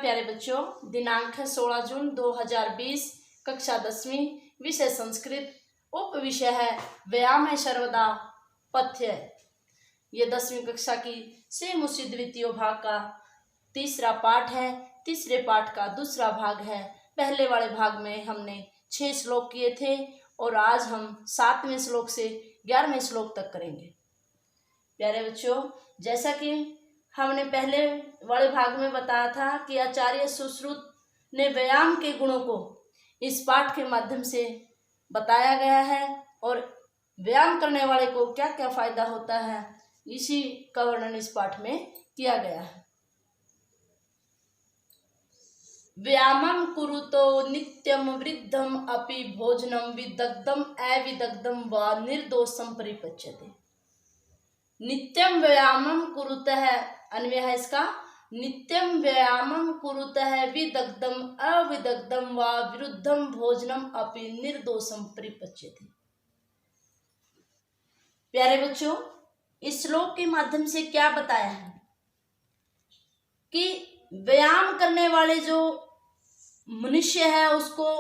प्यारे बच्चों, दिनांक है 16 जून 2020, कक्षा 10वीं, विषय संस्कृत, उप विषय है व्यायाम है सर्वदा पथ्य। ये 10वीं कक्षा की सेम उसी द्वितीय भाग का तीसरा पाठ है। तीसरे पाठ का दूसरा भाग है। पहले वाले भाग में हमने 6 श्लोक किए थे और आज हम 7वें श्लोक से 11वें श्लोक तक करेंगे। प्यारे बच्चों, जैसा कि हमने पहले वाले भाग में बताया था कि आचार्य सुश्रुत ने व्यायाम के गुणों को इस पाठ के माध्यम से बताया गया है और व्यायाम करने वाले को क्या क्या फायदा होता है, इसी का वर्णन इस पाठ में किया गया है। व्यायामं कुरुतो नित्यं वृद्धम अपि भोजनम विदग्धम अविदग्धम व निर्दोषम परिपच्यते। नित्यम व्यायामं कुरुतः, अन्वय है इसका, नित्यम व्यायामं कुरुतः विदग्धम अविदग्धम व विरुद्धम भोजनम अपि निर्दोषम परिपच्यते। प्यारे बच्चों, इस श्लोक के माध्यम से क्या बताया है कि व्यायाम करने वाले जो मनुष्य है उसको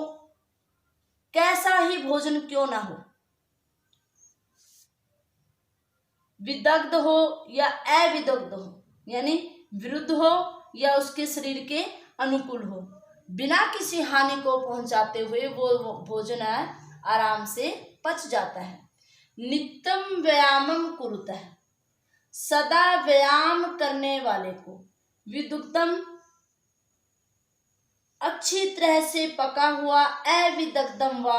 कैसा ही भोजन क्यों ना हो, विदग्ध हो या अविदग्ध हो, यानी विरुद्ध हो या उसके शरीर के अनुकूल हो, बिना किसी हानि को पहुंचाते हुए वो भोजन आराम से पच जाता है। नित्यम व्यायामं कुरुतः, सदा व्यायाम करने वाले को, विदग्धम अच्छी तरह से पका हुआ, अविदग्धम व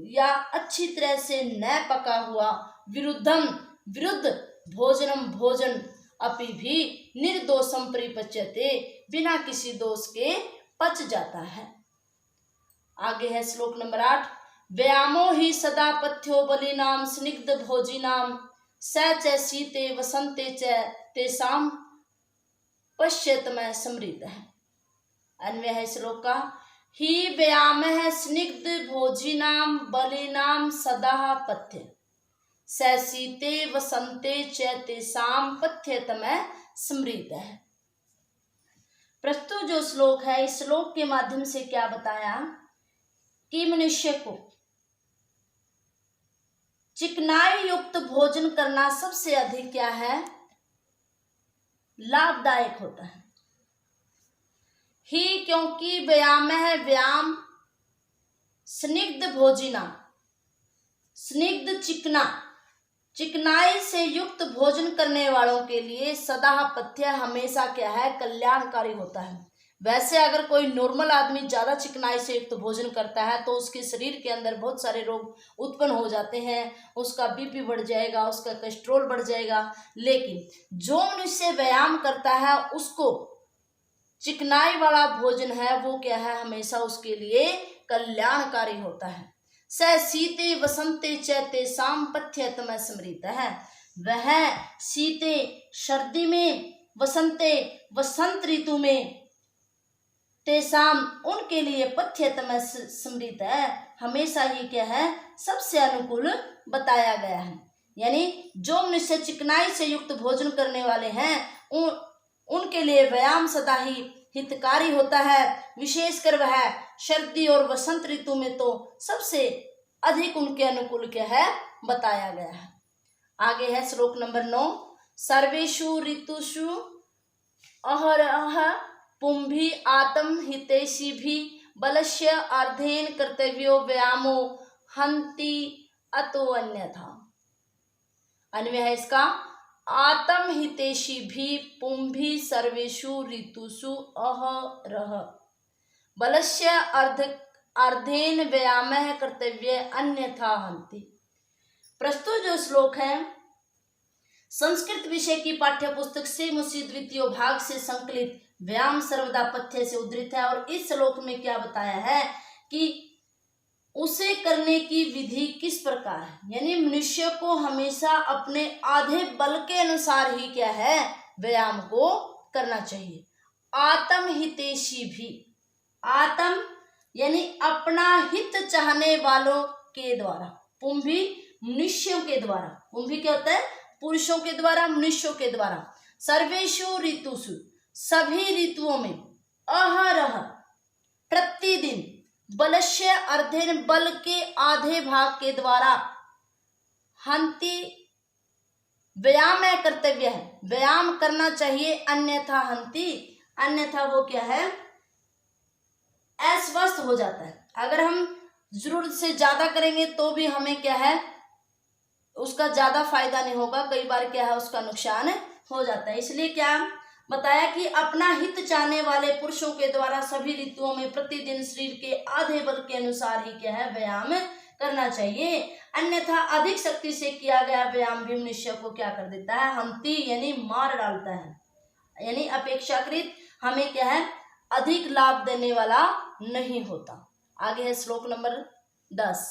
या अच्छी तरह से न पका हुआ, विरुद्धम विरुद्ध भोजनम भोजन, अपि भी निर्दोषम परिपच्यते, बिना किसी दोष के पच जाता है। आगे है श्लोक नंबर 8। व्यायामो ही सदा पथ्यो बलिनाम स्निग्ध भोजिनाम स च शीते वसंते च तेषां पश्यतमः समृतः। अन्वय है श्लोक का, ही व्यायाम है स्निग्ध भोजिनाम बलिनाम सदा पथ्य स शीते वसंते च तेषां पथ्यतमः समृतः। प्रस्तुत जो श्लोक है, इस श्लोक के माध्यम से क्या बताया कि मनुष्य को चिकनाई युक्त भोजन करना सबसे अधिक क्या है, लाभदायक होता है। ही क्योंकि व्यायाम है, व्यायाम स्निग्ध भोजिना, स्निग्ध चिकनाई से युक्त भोजन करने वालों के लिए सदा पथ्य हमेशा क्या है, कल्याणकारी होता है। वैसे अगर कोई नॉर्मल आदमी ज्यादा चिकनाई से युक्त भोजन करता है तो उसके शरीर के अंदर बहुत सारे रोग उत्पन्न हो जाते हैं, उसका बीपी बढ़ जाएगा, उसका कोलेस्ट्रॉल बढ़ जाएगा। लेकिन जो मनुष्य व्यायाम करता है उसको चिकनाई वाला भोजन है वो क्या है, हमेशा उसके लिए कल्याणकारी होता है। स शीते वसंते च तेषां पथ्यतमः समृतः, वह शीते सर्दी में, वसंते वसंत ऋतु में, तेषां उनके लिए पथ्यतमः समृतः हमेशा ही क्या है, सबसे अनुकूल बताया गया है। यानी जो मनुष्य चिकनाई से युक्त भोजन करने वाले हैं उनके लिए व्यायाम सदा ही हितकारी होता है। विशेषकर वह सर्दी और वसंत ऋतु में तो सबसे अधिक उनके अनुकूल क्या है, बताया गया है। आगे है श्लोक नंबर 9। सर्वेषु ऋतुषु अहरह पुंभी आत्म हितैषी भी बलस्य अर्धेन कर्तव्यो व्यायामो हन्ति अतो अन्यथा। अन्वय है इसका, आत्म हितैषी भी पुंभी सर्वेषु ऋतुषु अहरह बलस्य अर्धेन व्यायामः कर्तव्य अन्यथा हन्ति। प्रस्तुत जो श्लोक है संस्कृत विषय की पाठ्य पुस्तक से मुसी द्वितीय भाग से संकलित व्यायाम सर्वदा पथ्य से उद्धृत है। और इस श्लोक में क्या बताया है कि उसे करने की विधि किस प्रकार है, यानी मनुष्य को हमेशा अपने आधे बल के अनुसार ही क्या है, व्यायाम को करना चाहिए। आत्म हितैषी भी, आत्म यानी अपना हित चाहने वालों के द्वारा, पुंभी मनुष्यों के द्वारा, पुंभी क्या होता है, पुरुषों के द्वारा, मनुष्यों के द्वारा, सर्वेषु ऋतुषु सभी ऋतुओं में, अह प्रतिदिन बलस्य अर्धेन बल के आधे भाग के द्वारा हंति व्यायाम कर्तव्य है, व्यायाम करना चाहिए, अन्यथा हंति, अन्यथा वो क्या है, अस्वस्थ हो जाता है। अगर हम जरूरत से ज्यादा करेंगे तो भी हमें क्या है, उसका ज्यादा फायदा नहीं होगा, कई बार क्या है उसका नुकसान हो जाता है। इसलिए क्या बताया कि अपना हित चाहने वाले पुरुषों के द्वारा सभी ऋतुओं में प्रतिदिन शरीर के आधे बल के अनुसार ही क्या है, व्यायाम करना चाहिए, अन्यथा अधिक शक्ति से किया गया व्यायाम भी मनुष्य को क्या कर देता है, हंति यानी मार डालता है, यानी अपेक्षाकृत हमें क्या है, अधिक लाभ देने वाला नहीं होता। आगे है श्लोक नंबर 10।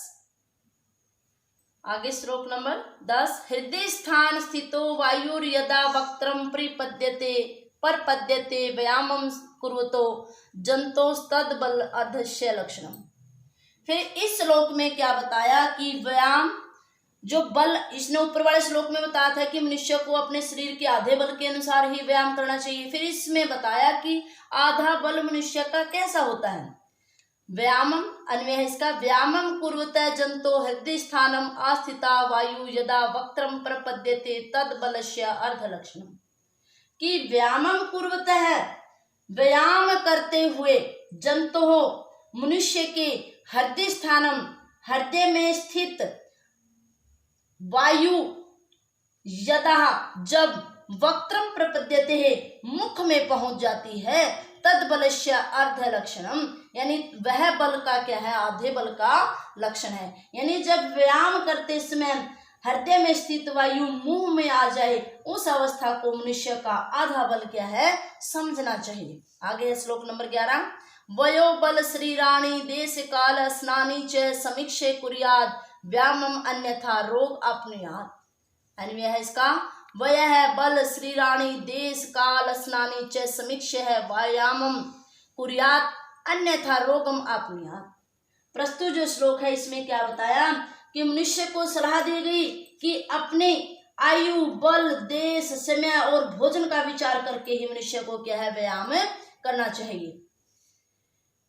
आगे श्लोक नंबर 10, हृदय स्थान स्थितो वायुर यदा वक्त्रम परपद्यते व्यायामं कुर्वतो जंतोस्तद बल अर्धस्य लक्षणम। फिर इस श्लोक में क्या बताया कि व्यायाम जो बल, इसने ऊपर वाले श्लोक में बताया था कि मनुष्य को अपने शरीर के आधे बल के अनुसार ही व्यायाम करना चाहिए। फिर इसमें बताया कि आधा बल मनुष्य का कैसा होता है। व्यायामम अन्वय है इसका, व्यायामं कुर्वते जंतो हृदय स्थानम आस्थिता वायु यदा वक्त्रम प्रपद्यते तद बलस्य अर्ध लक्षणम, कि व्यायामं कुर्वते है, व्यायाम करते हुए, जंतो मनुष्य के हृदय स्थानम, हृदय में स्थित, वायु यदा जब, वक्त्रम प्रपद्यते है मुख में पहुंच जाती है, तद बलस्य अर्ध लक्षणम यानी वह बल का क्या है, आधे बल का लक्षण है। यानी जब व्यायाम करते समय हृदय में स्थित वायु मुंह में आ जाए, उस अवस्था को मनुष्य का आधा बल क्या है, समझना चाहिए। आगे है श्लोक नंबर 11, वयो बल शरीराणि देश काल स्नानि च समीक्षे कुर्याद व्यायामं अन्यथा रोग अपनुयात्। अन्वय है इसका, वय है बल शरीराणि देश काल स्नानि च समीक्षे है व्यायामं कुर्यात् अन्यथा रोगम अपनुयात्। प्रस्तुत जो श्लोक है इसमें क्या बताया कि मनुष्य को सलाह दी गई कि अपने आयु, बल, देश, समय और भोजन का विचार करके ही मनुष्य को क्या है, व्यायाम करना चाहिए।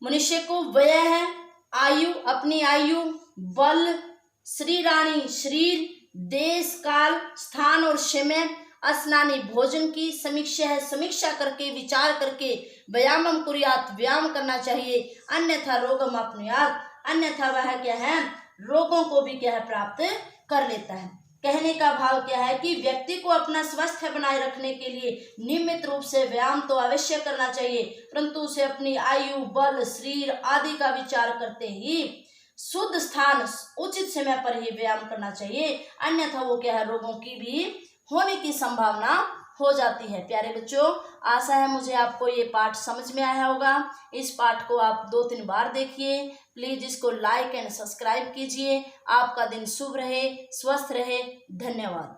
मनुष्य को व्यय है आयु, अपनी आयु, बल, शरीराणि शरीर, देश काल, स्थान और समय, स्नानि भोजन की, समीक्षा है समीक्षा करके, विचार करके, व्यायामं कुर्यात् व्यायाम करना चाहिए, अन्यथा रोगम अपनुयात् अन्यथा वह क्या है, रोगों को भी क्या है, प्राप्त कर लेता है। कहने का भाव क्या है कि व्यक्ति को अपना स्वास्थ्य बनाए रखने के लिए नियमित रूप से व्यायाम तो अवश्य करना चाहिए, परंतु उसे अपनी आयु, बल, शरीर आदि का विचार करते ही शुद्ध स्थान, उचित समय पर ही व्यायाम करना चाहिए, अन्यथा वो क्या है, रोगों की भी होने की संभावना हो जाती है। प्यारे बच्चों, आशा है मुझे आपको ये पाठ समझ में आया होगा। इस पाठ को आप 2-3 बार देखिए। प्लीज इसको लाइक एंड सब्सक्राइब कीजिए। आपका दिन शुभ रहे, स्वस्थ रहे। धन्यवाद।